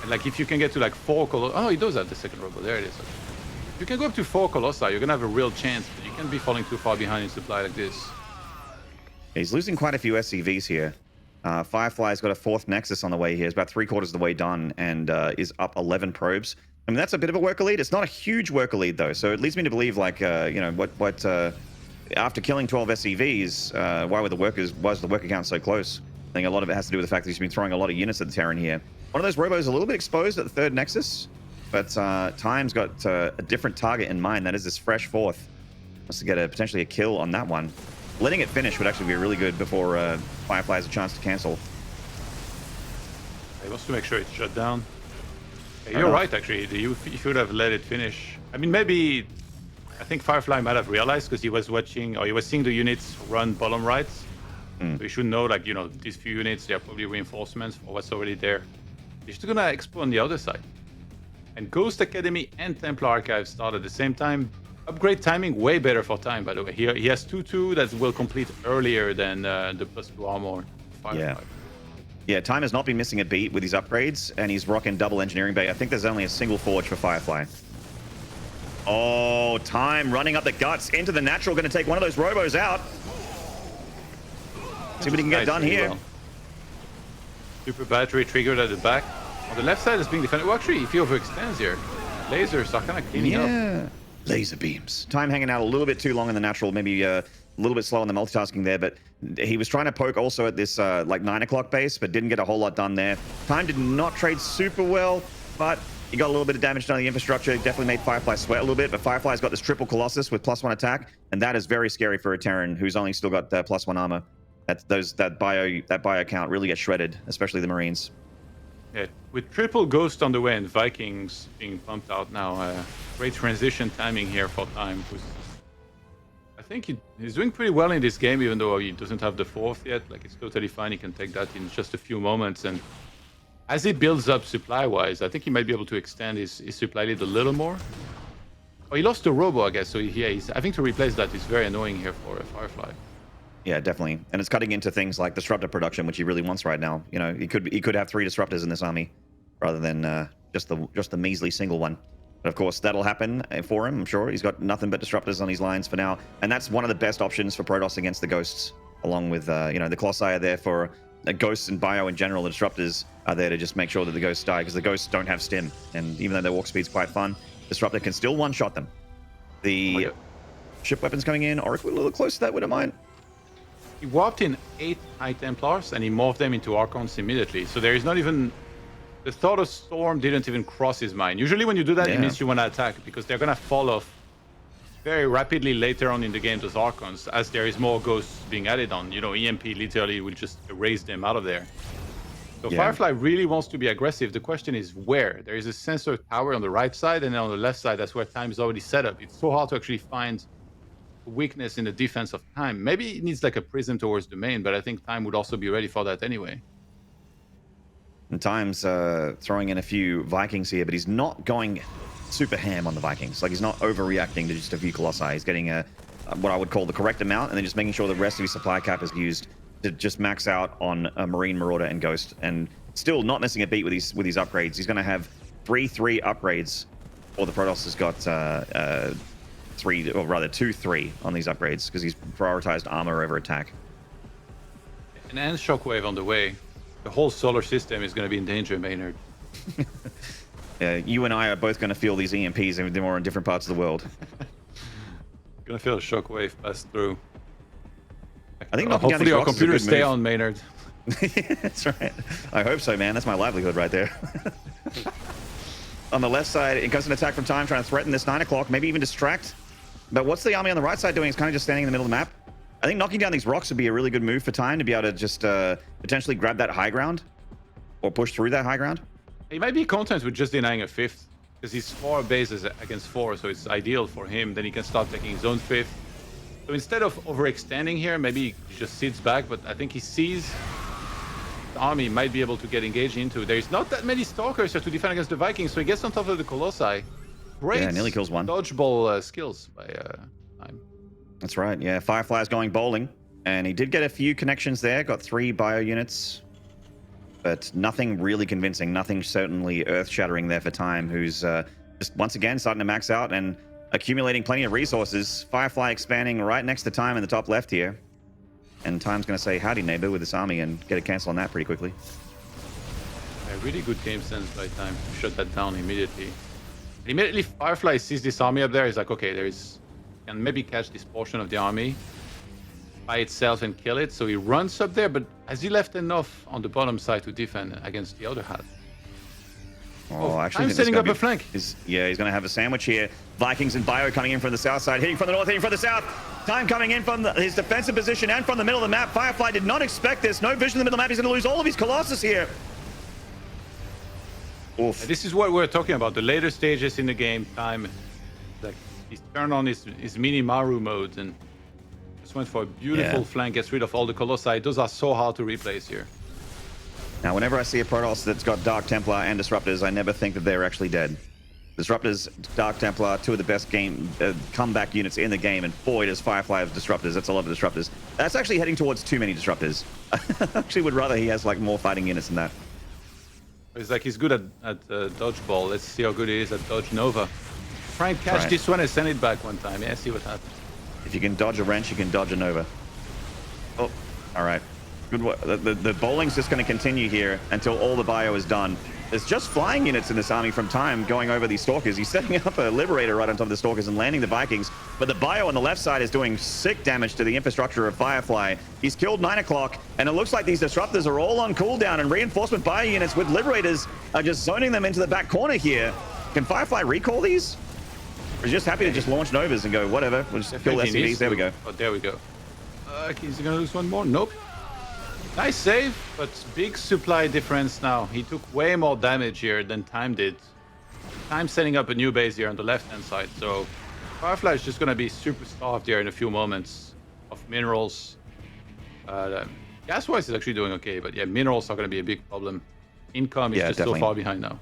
And like if you can get to like 4 Colossi, oh, he does have the second robo. There it is. If you can go up to 4 Colossi, you're gonna have a real chance, but you can't be falling too far behind in supply like this. He's losing quite a few SCVs here. Firefly's got a 4th Nexus on the way here. It's about 3/4 of the way done and is up 11 probes. I mean, that's a bit of a worker lead. It's not a huge worker lead, though. So it leads me to believe, like, you know, after killing 12 SCVs, why was the worker count so close? I think a lot of it has to do with the fact that he's been throwing a lot of units at the Terran here. One of those robos a little bit exposed at the 3rd Nexus, but Time's got a different target in mind. That is this fresh 4th. Wants to get potentially a kill on that one. Letting it finish would actually be really good before Firefly has a chance to cancel. He wants to make sure it's shut down. Yeah, you're right, actually. You should have let it finish. I mean, maybe... I think Firefly might have realized because he was watching, or he was seeing the units run bottom right. So he should know, like, you know, these few units, they're probably reinforcements for what's already there. He's just gonna explode on the other side. And Ghost Academy and Templar Archive start at the same time. Upgrade timing way better for Time, by the way. He has 2/2 that will complete earlier than the +2 armor. Yeah, Time has not been missing a beat with his upgrades, and he's rocking double engineering bay. I think there's only a single forge for Firefly. Oh, Time running up the guts into the natural, going to take one of those robos out. See what he can get done here. Well. Super battery triggered at the back. On the left side is being defended. Well, actually, if he overextends here, lasers are kind of cleaning up. Laser beams. Time hanging out a little bit too long in the natural, maybe a little bit slow on the multitasking there, but he was trying to poke also at this like 9 o'clock base, but didn't get a whole lot done there. Time did not trade super well, but he got a little bit of damage done on the infrastructure. Definitely made Firefly sweat a little bit, but Firefly's got this triple Colossus with +1 attack, and that is very scary for a Terran who's only still got +1 armor. That bio count really gets shredded, especially the Marines. Yeah, with triple Ghost on the way and Vikings being pumped out now, great transition timing here for Time. I think he's doing pretty well in this game, even though he doesn't have the 4th yet. Like, it's totally fine. He can take that in just a few moments. And as he builds up supply-wise, I think he might be able to extend his supply lead a little more. Oh, he lost the Robo, I guess. So yeah, I think to replace that is very annoying here for a Firefly. Yeah, definitely. And it's cutting into things like disruptor production, which he really wants right now. You know, he could have 3 disruptors in this army rather than just the measly single one. But of course, that'll happen for him, I'm sure. He's got nothing but disruptors on his lines for now. And that's one of the best options for Protoss against the Ghosts, along with, you know, the Colossi are there for Ghosts and Bio in general. The disruptors are there to just make sure that the Ghosts die, because the Ghosts don't have stim. And even though their walk speed's quite fun, Disruptor can still one-shot them. The ship weapons coming in. Oracle a little close to that, wouldn't mind. He warped in 8 High Templars and he morphed them into Archons immediately. So there is not even... The thought of Storm didn't even cross his mind. Usually when you do that, it means you want to attack, because they're going to fall off very rapidly later on in the game, those Archons, as there is more Ghosts being added on. You know, EMP literally will just erase them out of there. So Firefly really wants to be aggressive. The question is where? There is a sensor tower on the right side, and then on the left side, that's where Time is already set up. It's so hard to actually find weakness in the defense of Time. Maybe it needs like a prism towards the main, but I think Time would also be ready for that anyway. And Time's throwing in a few Vikings here, but he's not going super ham on the Vikings. Like, he's not overreacting to just a few Colossi. He's getting what I would call the correct amount, and then just making sure the rest of his supply cap is used to just max out on a Marine, Marauder, and Ghost, and still not missing a beat with these upgrades. He's going to have 3-3 upgrades, or the Protoss has got 3, or rather 2-3 on these upgrades because he's prioritized armor over attack. And Shockwave on the way. The whole solar system is going to be in danger, Maynard. You and I are both going to feel these EMPs, and they're more in different parts of the world. Going to feel a shockwave pass through. I think knocking down hopefully these our rocks is a computers good stay move. on, Maynard. That's right. I hope so, man. That's my livelihood right there. On the left side, it goes an attack from Time, trying to threaten this 9 o'clock, maybe even distract. But what's the army on the right side doing? It's kind of just standing in the middle of the map. I think knocking down these rocks would be a really good move for Time to be able to just potentially grab that high ground or push through that high ground. He might be content with just denying a 5th because he's 4 bases against 4, so it's ideal for him. Then he can start taking his own 5th. So instead of overextending here, maybe he just sits back, but I think he sees the army might be able to get engaged into. There's not that many Stalkers here to defend against the Vikings, so he gets on top of the Colossi. Great nearly kills one. dodgeball skills by Time. That's right. Yeah, Firefly's going bowling, and he did get a few connections there. Got 3 bio units, but nothing really convincing. Nothing certainly earth-shattering there for Time, who's just once again starting to max out and accumulating plenty of resources. Firefly expanding right next to Time in the top left here, and Time's going to say howdy neighbor with this army and get a cancel on that pretty quickly. A really good game sense by Time to shut that down immediately. Immediately Firefly sees this army up there. He's like, okay, can maybe catch this portion of the army by itself and kill it. So he runs up there, but has he left enough on the bottom side to defend against the other half? Oh, actually, I'm setting up a flank. He's going to have a sandwich here. Vikings and Bio coming in from the south side, hitting from the north, hitting from the south. Time coming in from his defensive position and from the middle of the map. Firefly did not expect this. No vision in the middle of the map. He's going to lose all of his Colossus here. Oof. This is what we're talking about. The later stages in the game, Time, like he's turned on his mini Maru mode and just went for a beautiful flank. Gets rid of all the Colossi. Those are so hard to replace here. Now, whenever I see a Protoss that's got Dark Templar and Disruptors, I never think that they're actually dead. Disruptors, Dark Templar, 2 of the best comeback units in the game, and boy, does Firefly have Disruptors. That's a lot of Disruptors. That's actually heading towards too many Disruptors. I actually would rather he has like more fighting units than that. It's like he's good at dodgeball. Let's see how good he is at dodge Nova. Try and catch this one and send it back one time. Yeah, see what happens. If you can dodge a wrench, you can dodge a Nova. Oh, all right. Good work. The bowling's just going to continue here until all the bio is done. There's just flying units in this army from Time going over these Stalkers. He's setting up a Liberator right on top of the Stalkers and landing the Vikings. But the bio on the left side is doing sick damage to the infrastructure of Firefly. He's killed 9 o'clock, and it looks like these Disruptors are all on cooldown, and reinforcement bio units with Liberators are just zoning them into the back corner here. Can Firefly recall these? Or is he just happy to just launch Novas and go, whatever, we'll just kill SCVs. There we go. Oh, there we go. Is he going to lose one more? Nope. Nice save, but big supply difference now. He took way more damage here than Time did. Time setting up a new base here on the left-hand side, so Firefly is just going to be super starved here in a few moments of minerals. Gas-wise is actually doing okay, but yeah, minerals are going to be a big problem. Income is just definitely so far behind now.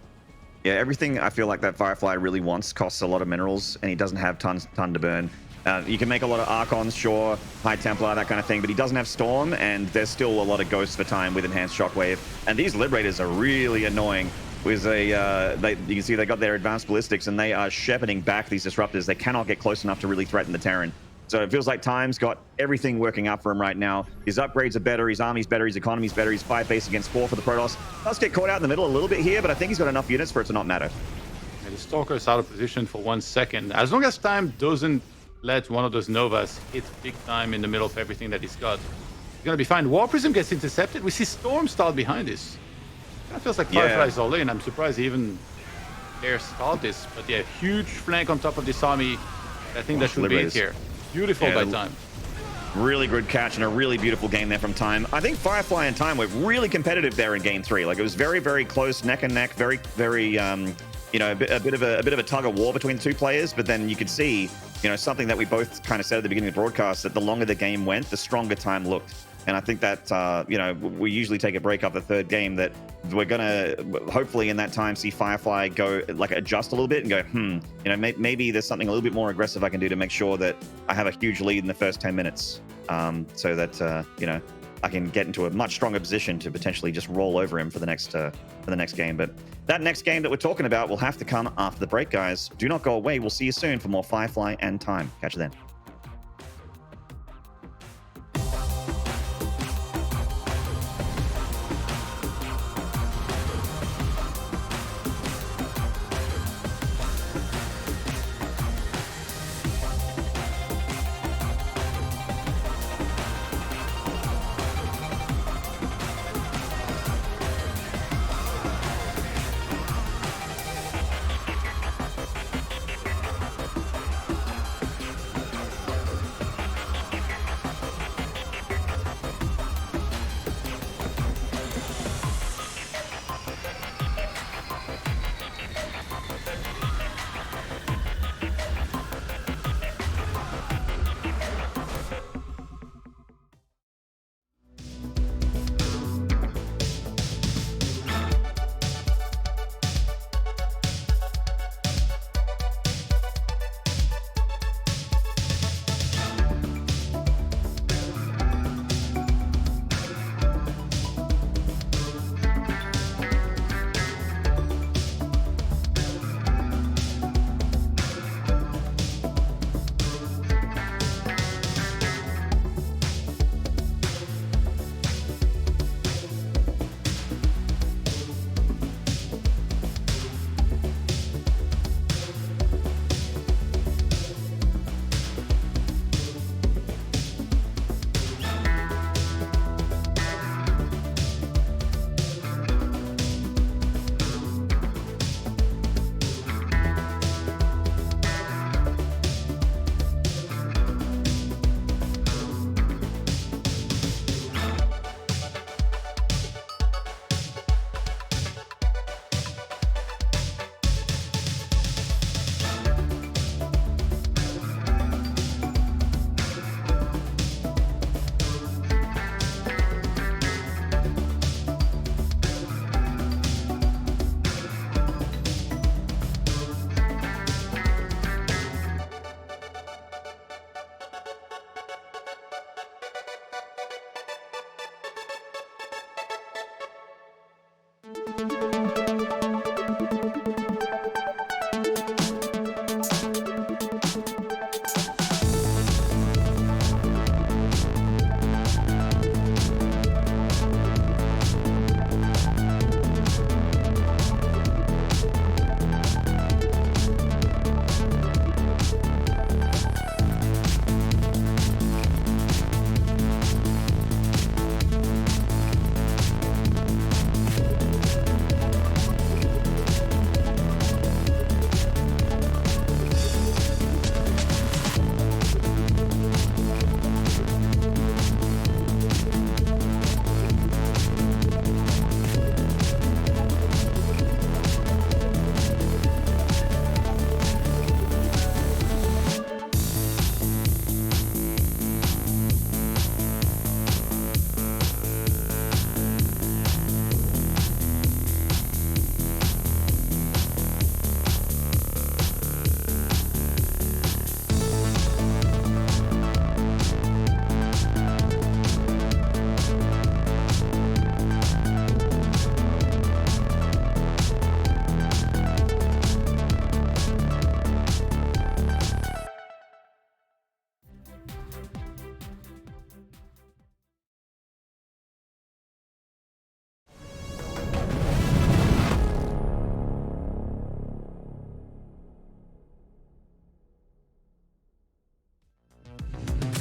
Yeah, everything I feel like that Firefly really wants costs a lot of minerals, and he doesn't have ton to burn. You can make a lot of Archons, sure, High Templar, that kind of thing, but he doesn't have Storm, and there's still a lot of Ghosts for Time with Enhanced Shockwave. And these Liberators are really annoying. Because you can see they got their Advanced Ballistics, and they are shepherding back these Disruptors. They cannot get close enough to really threaten the Terran. So it feels like Time's got everything working out for him right now. His upgrades are better, his army's better, his economy's better, he's 5 base against 4 for the Protoss. Does get caught out in the middle a little bit here, but I think he's got enough units for it to not matter. Yeah, the Stalker is out of position for 1 second. As long as Time doesn't let one of those Novas hit big time in the middle of everything that he's got, he's gonna be fine. War Prism gets intercepted. We see Storm start behind this. That feels like Firefly's all in. I'm surprised he even dares start this. But yeah, huge flank on top of this army. I think that should be it here. Beautiful by Time. Really good catch and a really beautiful game there from Time. I think Firefly and Time were really competitive there in game 3. Like, it was very, very close, neck and neck, very, very, you know, a bit of a tug of war between the 2 players. But then you could see, you know, something that we both kind of said at the beginning of the broadcast, that the longer the game went, the stronger Time looked. And I think that, we usually take a break after the third game, that we're going to hopefully in that time see Firefly go, like, adjust a little bit and go, maybe there's something a little bit more aggressive I can do to make sure that I have a huge lead in the first 10 minutes, so that, I can get into a much stronger position to potentially just roll over him for the next game. But that next game that we're talking about will have to come after the break, guys. Do not go away. We'll see you soon for more Firefly and Time. Catch you then.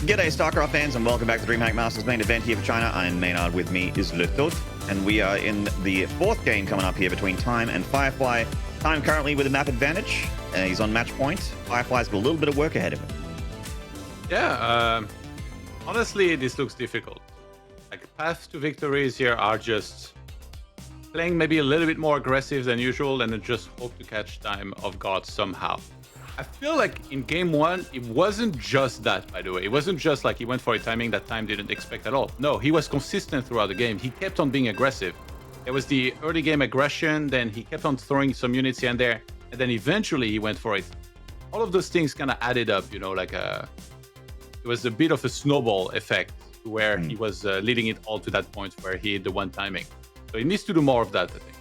G'day StarCraft fans and welcome back to DreamHack Masters main event here for China. I'm Maynard, with me is Lethot, and we are in the fourth game coming up here between Time and Firefly. Time currently with a map advantage. He's on match point. Firefly's got a little bit of work ahead of him. Yeah, honestly, this looks difficult. Like, paths to victories here are just playing maybe a little bit more aggressive than usual and then just hope to catch Time off guard somehow. I feel like in game one, it wasn't just that, by the way. It wasn't just like he went for a timing that Time didn't expect at all. No, he was consistent throughout the game. He kept on being aggressive. There was the early game aggression, then he kept on throwing some units here and there, and then eventually he went for it. All of those things kind of added up, you know, like it was a bit of a snowball effect where he was leading it all to that point where he hit the one timing. So he needs to do more of that, I think.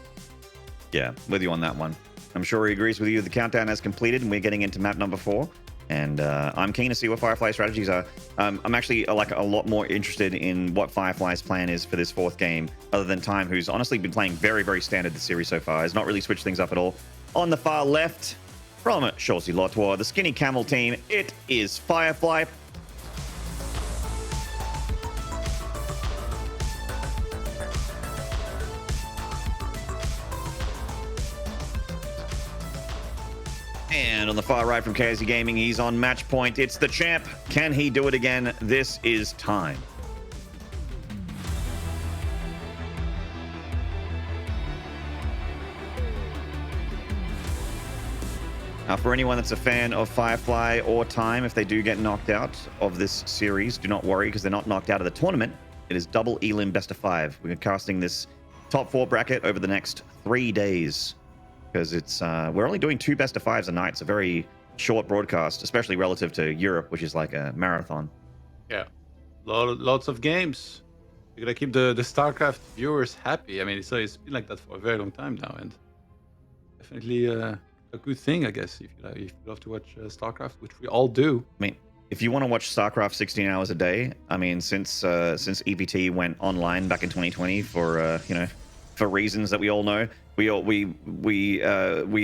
Yeah, with you on that one. I'm sure he agrees with you. The countdown has completed, and we're getting into map number 4. And I'm keen to see what Firefly strategies are. I'm actually like a lot more interested in what Firefly's plan is for this 4th game, other than Time, who's honestly been playing very, very standard this series so far. Has not really switched things up at all. On the far left, from Chaussee-Lotoir, the Skinny Camel team, it is Firefly. And on the far right from KSC Gaming, he's on match point. It's the champ. Can he do it again? This is Time. Now, for anyone that's a fan of Firefly or Time, if they do get knocked out of this series, do not worry, because they're not knocked out of the tournament. It is double elim best of 5. We're casting this top 4 bracket over the next 3 days. Because it's we're only doing 2 best of 5s a night. It's a very short broadcast, especially relative to Europe, which is like a marathon. Yeah, lots of games. You gotta keep the StarCraft viewers happy. I mean, it's been like that for a very long time now, and definitely a good thing, I guess, if you love to watch StarCraft, which we all do. I mean, if you want to watch StarCraft 16 hours a day, I mean, since EPT went online back in 2020 for for reasons that we all know. We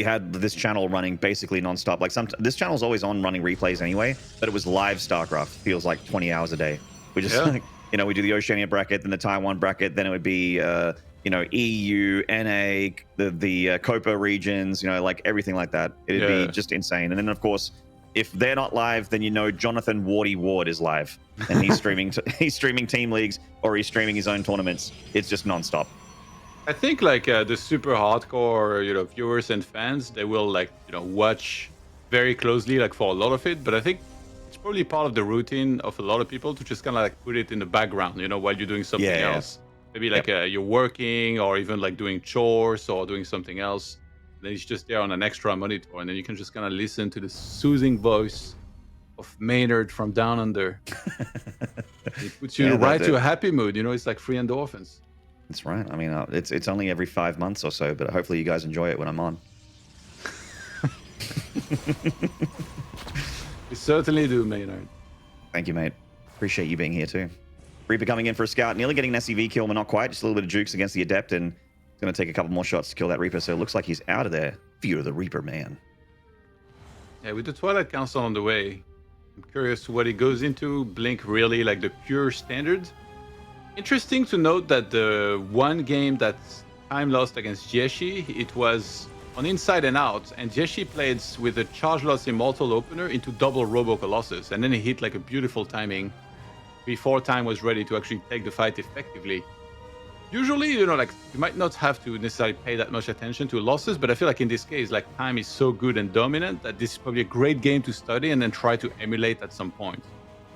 had this channel running basically nonstop. Like this channel's always on running replays anyway, but it was live StarCraft. Feels like 20 hours a day. We just like, we do the Oceania bracket, then the Taiwan bracket, then it would be EU, NA, the Copa regions, like everything like that. It'd be just insane. And then of course, if they're not live, then Jonathan Wardy Ward is live, and he's streaming he's streaming team leagues, or he's streaming his own tournaments. It's just nonstop. I think like the super hardcore, viewers and fans, they will watch very closely, like for a lot of it. But I think it's probably part of the routine of a lot of people to just kind of like put it in the background, while you're doing something else. Maybe like you're working, or even like doing chores or doing something else. Then it's just there on an extra monitor, and then you can just kind of listen to the soothing voice of Maynard from Down Under. It puts you right to a happy mood. It's like free endorphins. That's right. I mean, it's only every 5 months or so, but hopefully you guys enjoy it when I'm on. We certainly do, Maynard. Thank you, mate. Appreciate you being here too. Reaper coming in for a scout, nearly getting an SCV kill, but not quite. Just a little bit of jukes against the Adept, and he's going to take a couple more shots to kill that Reaper, so it looks like he's out of there. Fear the Reaper, man. Yeah, with the Twilight Council on the way, I'm curious what he goes into. Blink really like the pure standard. Interesting to note that the one game that Time lost against Jeshi, it was on Inside and Out, and Jeshi played with a Charge Loss Immortal opener into double Robo Colossus, and then he hit like a beautiful timing before Time was ready to actually take the fight effectively. Usually, you might not have to necessarily pay that much attention to losses, but I feel like in this case, like Time is so good and dominant that this is probably a great game to study and then try to emulate at some point.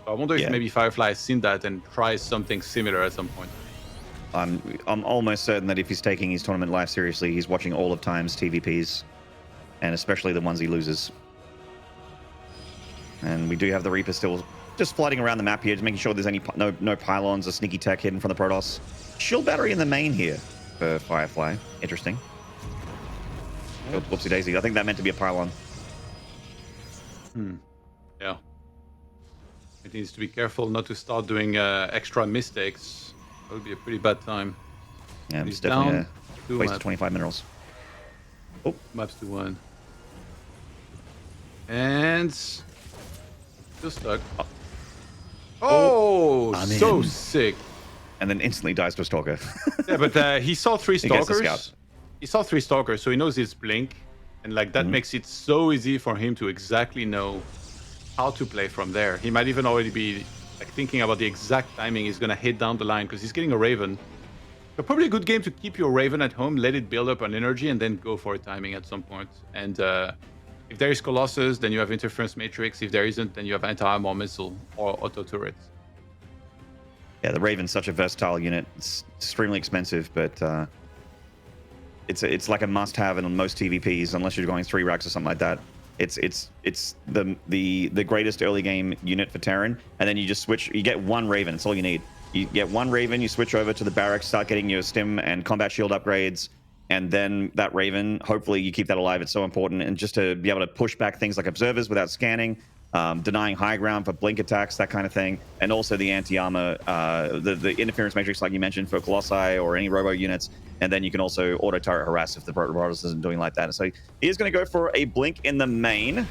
I wonder if maybe Firefly has seen that and tries something similar at some point. I'm almost certain that if he's taking his tournament life seriously, he's watching all of Time's TVPs, and especially the ones he loses. And we do have the Reaper still just floating around the map here, just making sure there's no pylons or sneaky tech hidden from the Protoss. Shield battery in the main here for Firefly. Interesting. Oh, whoopsie daisy. I think that meant to be a pylon. Yeah. It needs to be careful not to start doing extra mistakes. That would be a pretty bad time. Yeah, it's definitely a waste of 25 minerals. Oh, maps to 1. And still stuck. Oh, so sick. And then instantly dies to a Stalker. Yeah, but he saw 3 Stalkers. He saw 3 Stalkers, so he knows it's Blink. And like that makes it so easy for him to exactly know how to play from there. He might even already be like thinking about the exact timing he's gonna hit down the line because he's getting a Raven. So probably a good game to keep your Raven at home, let it build up on energy, and then go for a timing at some point. And If there is Colossus, then you have Interference Matrix. If there isn't, then you have Anti-Armor Missile or Auto Turret. Yeah, the Raven's such a versatile unit. It's extremely expensive, but it's like a must-have in most TVPs, unless you're going 3 racks or something like that. It's the greatest early game unit for Terran, and then you just switch. You get 1 Raven. That's all you need. You get 1 Raven. You switch over to the barracks, start getting your stim and combat shield upgrades, and then that Raven. Hopefully, you keep that alive. It's so important, and just to be able to push back things like observers without scanning, denying high ground for blink attacks, that kind of thing, and also the anti-armor, the interference matrix, like you mentioned, for Colossi or any robo units. And then you can also auto turret harass if the Protoss isn't doing like that. So he is going to go for a blink in the main.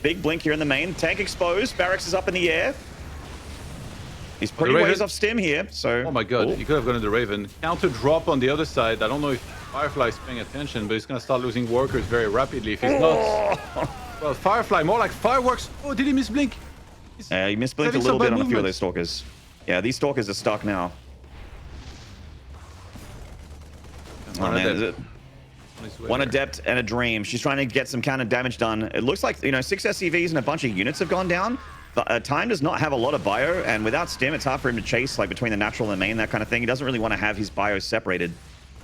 Big blink here in the main. Tank exposed. Barracks is up in the air. He's pretty ways off stim here. So. Oh my god, he could have gone to the Raven. Counter drop on the other side. I don't know if Firefly is paying attention, but he's going to start losing workers very rapidly if he's not. Well, Firefly, more like fireworks. Oh, did he miss blink? He missed blink a little bit on a few of those stalkers. Yeah, these stalkers are stuck now. One adept and a dream. She's trying to get some kind of damage done. It looks like, 6 SCVs and a bunch of units have gone down. But, Time does not have a lot of bio, and without stim, it's hard for him to chase like between the natural and the main, that kind of thing. He doesn't really want to have his bio separated.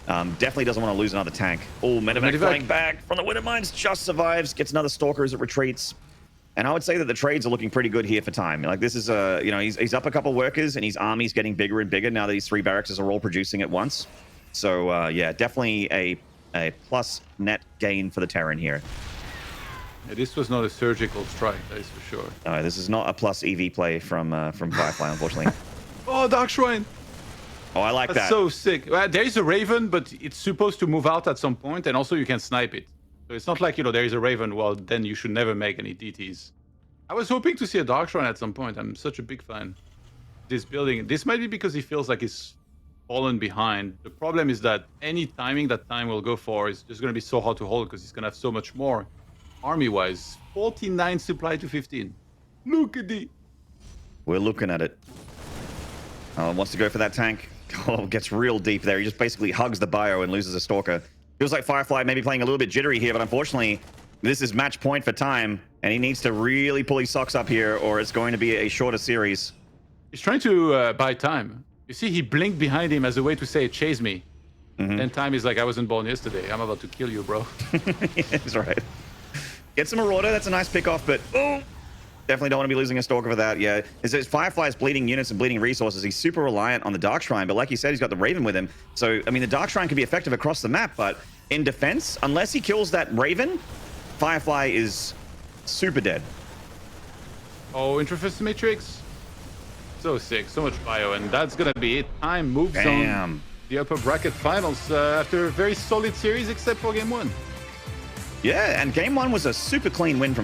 Definitely doesn't want to lose another tank. Oh, Medevac flying back from the Winter Mines, just survives, gets another stalker as it retreats. And I would say that the trades are looking pretty good here for Time. Like this is he's up a couple workers, and his army's getting bigger and bigger now that these 3 barracks are all producing at once. So yeah, definitely a plus net gain for the Terran here. Yeah, this was not a surgical strike, that is for sure. No, this is not a plus EV play from Firefly, unfortunately. Oh, Dark Shrine! Oh, I like that. That's so sick. There is a Raven, but it's supposed to move out at some point, and also you can snipe it. So it's not like, there is a Raven, well, then you should never make any DTs. I was hoping to see a Dark Shrine at some point. I'm such a big fan. This building, this might be because he feels like he's fallen behind. The problem is that any timing that Time will go for is just going to be so hard to hold because he's going to have so much more army-wise. 49 supply to 15. Look at it. We're looking at it. Wants to go for that tank. Oh, gets real deep there. He just basically hugs the bio and loses a stalker. Feels like Firefly maybe playing a little bit jittery here, but unfortunately, this is match point for Time, and he needs to really pull his socks up here, or it's going to be a shorter series. He's trying to buy time. You see, he blinked behind him as a way to say, chase me. And Time is like, I wasn't born yesterday. I'm about to kill you, bro. That's right. Get some Marauder. That's a nice pick off, but definitely don't want to be losing a stalker for that. Yeah, it's Firefly's bleeding units and bleeding resources. He's super reliant on the Dark Shrine, but like you said, he's got the Raven with him. So, I mean, the Dark Shrine can be effective across the map, but in defense, unless he kills that Raven, Firefly is super dead. Oh, Interference Matrix. So sick, so much bio, and that's gonna be it. Time moves on the upper bracket finals after a very solid series, except for game 1. Yeah, and game 1 was a super clean win from